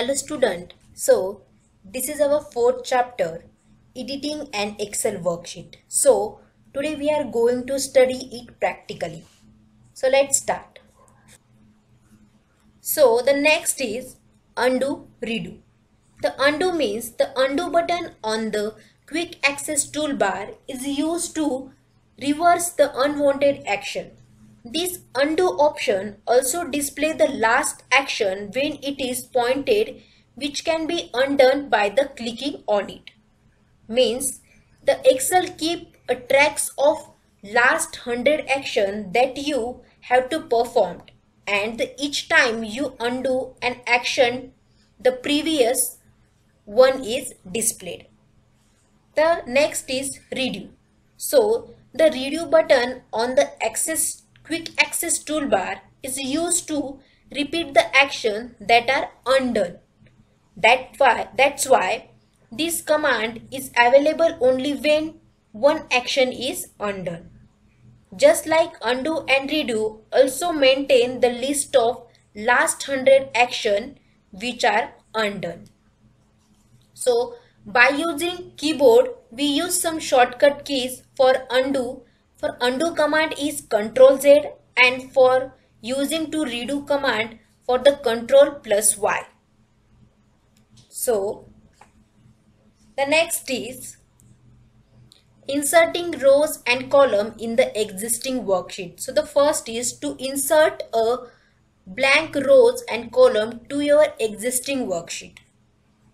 Hello student, so this is our fourth chapter, editing an Excel worksheet. So today we are going to study it practically. So let's start. So the next is undo, redo. The undo means the undo button on the quick access toolbar is used to reverse the unwanted action. This undo option also displays the last action when it is pointed, which can be undone by the clicking on it. Means the Excel keep a tracks of last 100 action that you have to perform, and each time you undo an action the previous one is displayed. The next is redo. So the redo button on the quick access toolbar is used to repeat the action that are undone. That's why this command is available only when one action is undone. Just like undo and redo also maintain the list of last 100 action which are undone. So by using keyboard, we use some shortcut keys for undo. For undo command is Ctrl Z, and for using to redo command for the Ctrl plus Y. So the next is inserting rows and column in the existing worksheet. So the first is to insert a blank rows and column to your existing worksheet.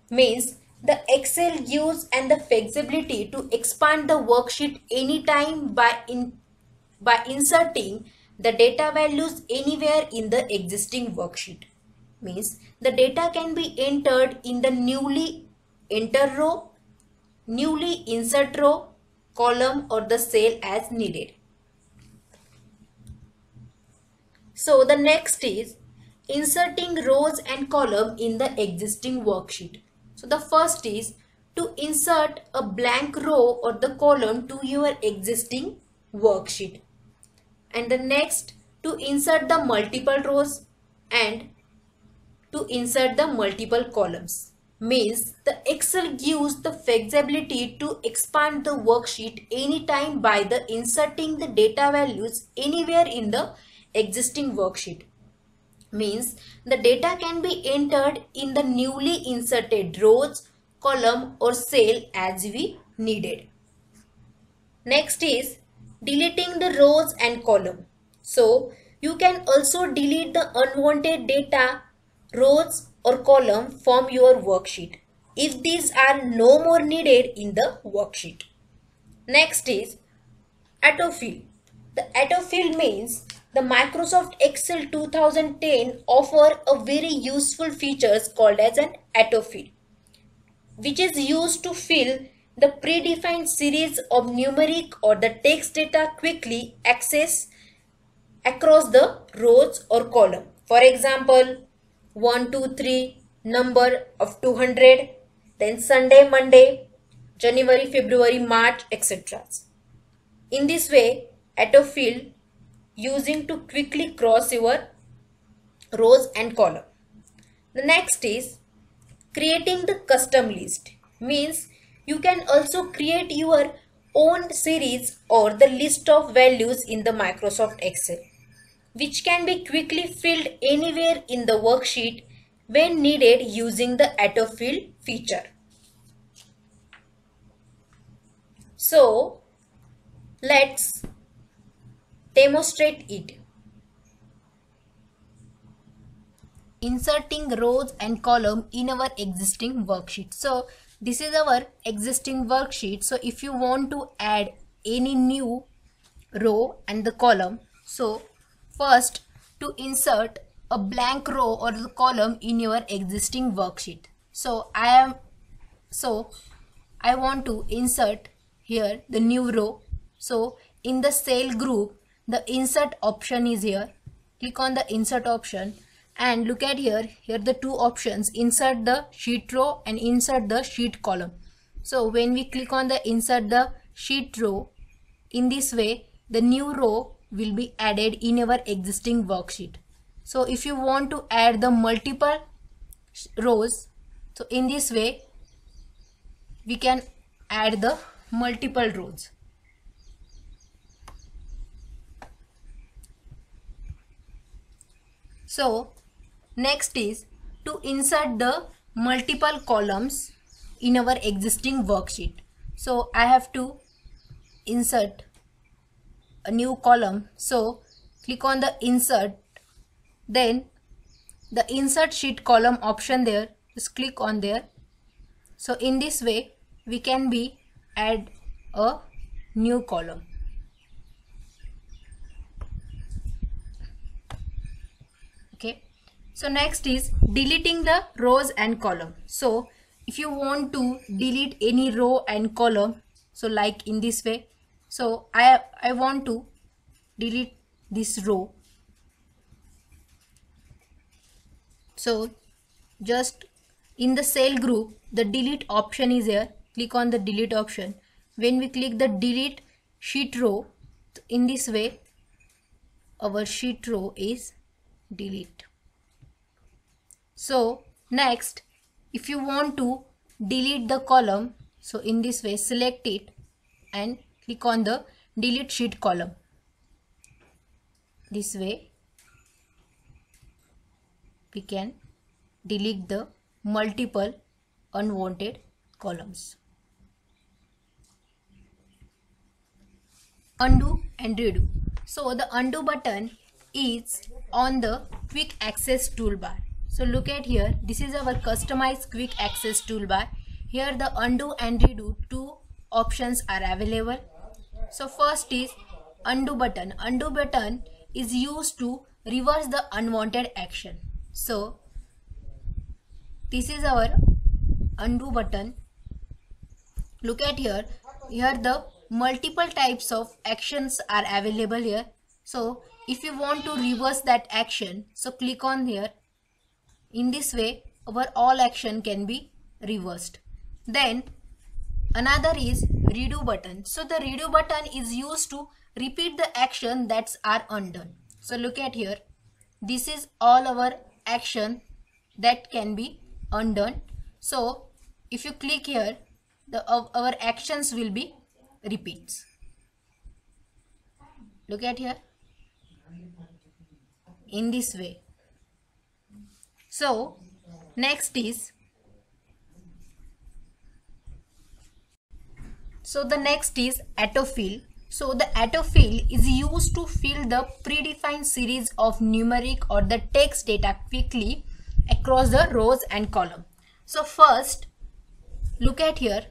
Means the Excel gives and the flexibility to expand the worksheet anytime by inserting the data values anywhere in the existing worksheet. Means the data can be entered in the newly enter row, newly insert row, column or the cell as needed. So the next is inserting rows and column in the existing worksheet. So the first is to insert a blank row or the column to your existing worksheet. And the next to insert the multiple rows and to insert the multiple columns. Means the Excel gives the flexibility to expand the worksheet anytime by the inserting the data values anywhere in the existing worksheet. Means the data can be entered in the newly inserted rows, column or cell as we needed. Next is deleting the rows and column. So you can also delete the unwanted data, rows or column from your worksheet if these are no more needed in the worksheet. Next is autofill. The autofill means the Microsoft Excel 2010 offer a very useful features called as an autofill, which is used to fill the predefined series of numeric or the text data quickly access across the rows or column. For example, 1, 2, 3, number of 200, then Sunday, Monday, January, February, March, etc. In this way, autofill using to quickly cross your rows and column. The next is creating the custom list. Means you can also create your own series or the list of values in the Microsoft Excel, which can be quickly filled anywhere in the worksheet when needed using the autofill feature. So let's demonstrate it. Inserting rows and column in our existing worksheet. So this is our existing worksheet. So if you want to add any new row and the column, so first to insert a blank row or the column in your existing worksheet. So I want to insert here the new row. So in the cell group, the insert option is here. Click on the insert option and look at here the two options, insert the sheet row and insert the sheet column. So when we click on the insert the sheet row, in this way the new row will be added in our existing worksheet. So if you want to add the multiple rows. So in this way we can add the multiple rows. So next is to insert the multiple columns in our existing worksheet. So I have to insert a new column. So click on the insert, then the insert sheet column option there, just click on there. So in this way we can add a new column. Okay, so next is deleting the rows and column. So if you want to delete any row and column, so like in this way, so I want to delete this row. So just in the cell group, the delete option is here. Click on the delete option. When we click the delete sheet row, in this way our sheet row is delete. So next, if you want to delete the column, so in this way select it and click on the delete sheet column. This way we can delete the multiple unwanted columns. Undo and redo. So the undo button is on the quick access toolbar. So look at here, this is our customized quick access toolbar. Here the undo and redo, two options are available. So first is undo button. Undo button is used to reverse the unwanted action. So this is our undo button. Look at here, the multiple types of actions are available here. So if you want to reverse that action, so click on here. In this way our all action can be reversed. Then another is redo button. So the redo button is used to repeat the action that's are undone. So look at here, this is all our action that can be undone. So if you click here, our actions will be repeats. Look at here, in this way. So next is, the next is autofill. So the autofill is used to fill the predefined series of numeric or the text data quickly across the rows and column. So first look at here,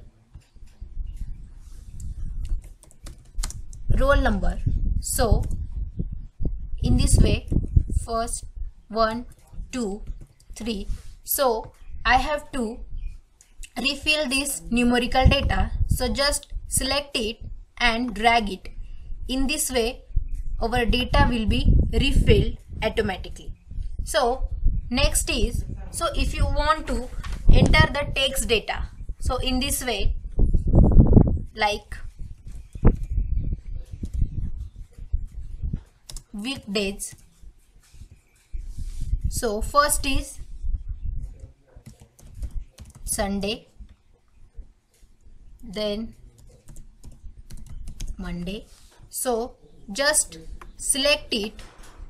roll number. So in this way, first 1, 2, 3. So I have to refill this numerical data. So just select it and drag it. In this way our data will be refilled automatically. So next is, so if you want to enter the text data, so in this way, like weekdays. So first is Sunday, then Monday. So just select it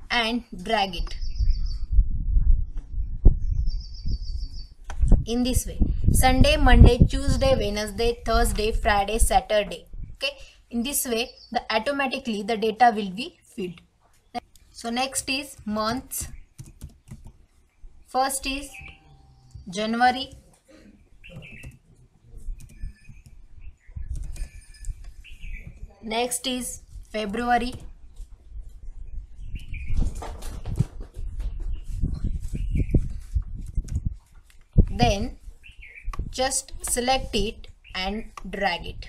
and drag it in this way. Sunday, Monday, Tuesday, Wednesday, Thursday, Friday, Saturday. Okay, in this way automatically the data will be filled. So next is months. First is January, next is February, then just select it and drag it.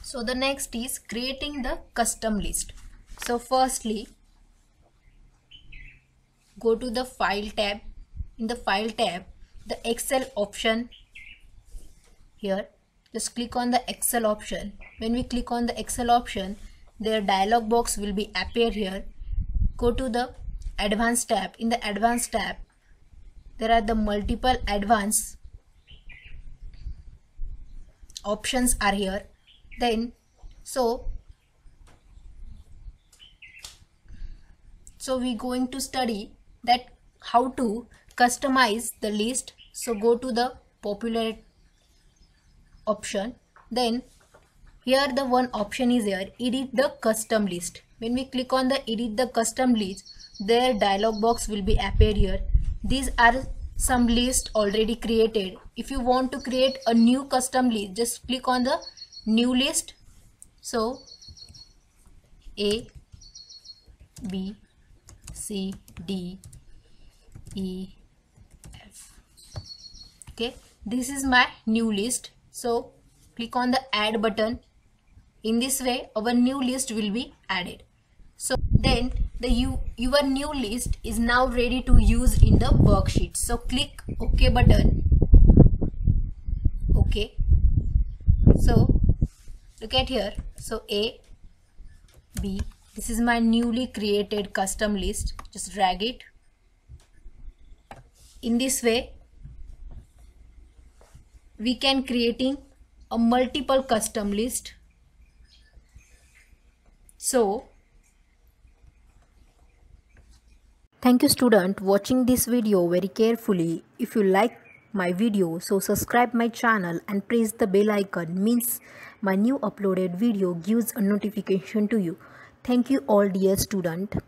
So the next is creating the custom list. So firstly, go to the file tab. In the file tab, the Excel option here, just click on the Excel option. When we click on the Excel option, their dialog box will be appear here. Go to the advanced tab. In the advanced tab, there are the multiple advanced options are here. Then so we're going to study that how to customize the list. So go to the popular option. Then here the one option is here, edit the custom list. When we click on the edit the custom list, their dialog box will be appear here. These are some list already created. If you want to create a new custom list, just click on the new list. So A, B, C, D, E, F. Okay, this is my new list. So click on the add button. In this way our new list will be added. So then your new list is now ready to use in the worksheet. So click OK button. Okay. So look at here. So A, B, this is my newly created custom list. Just drag it. In this way we can creating a multiple custom list. So thank you student watching this video very carefully. If you like my video, so subscribe my channel and press the bell icon, means my new uploaded video gives a notification to you. Thank you all dear student.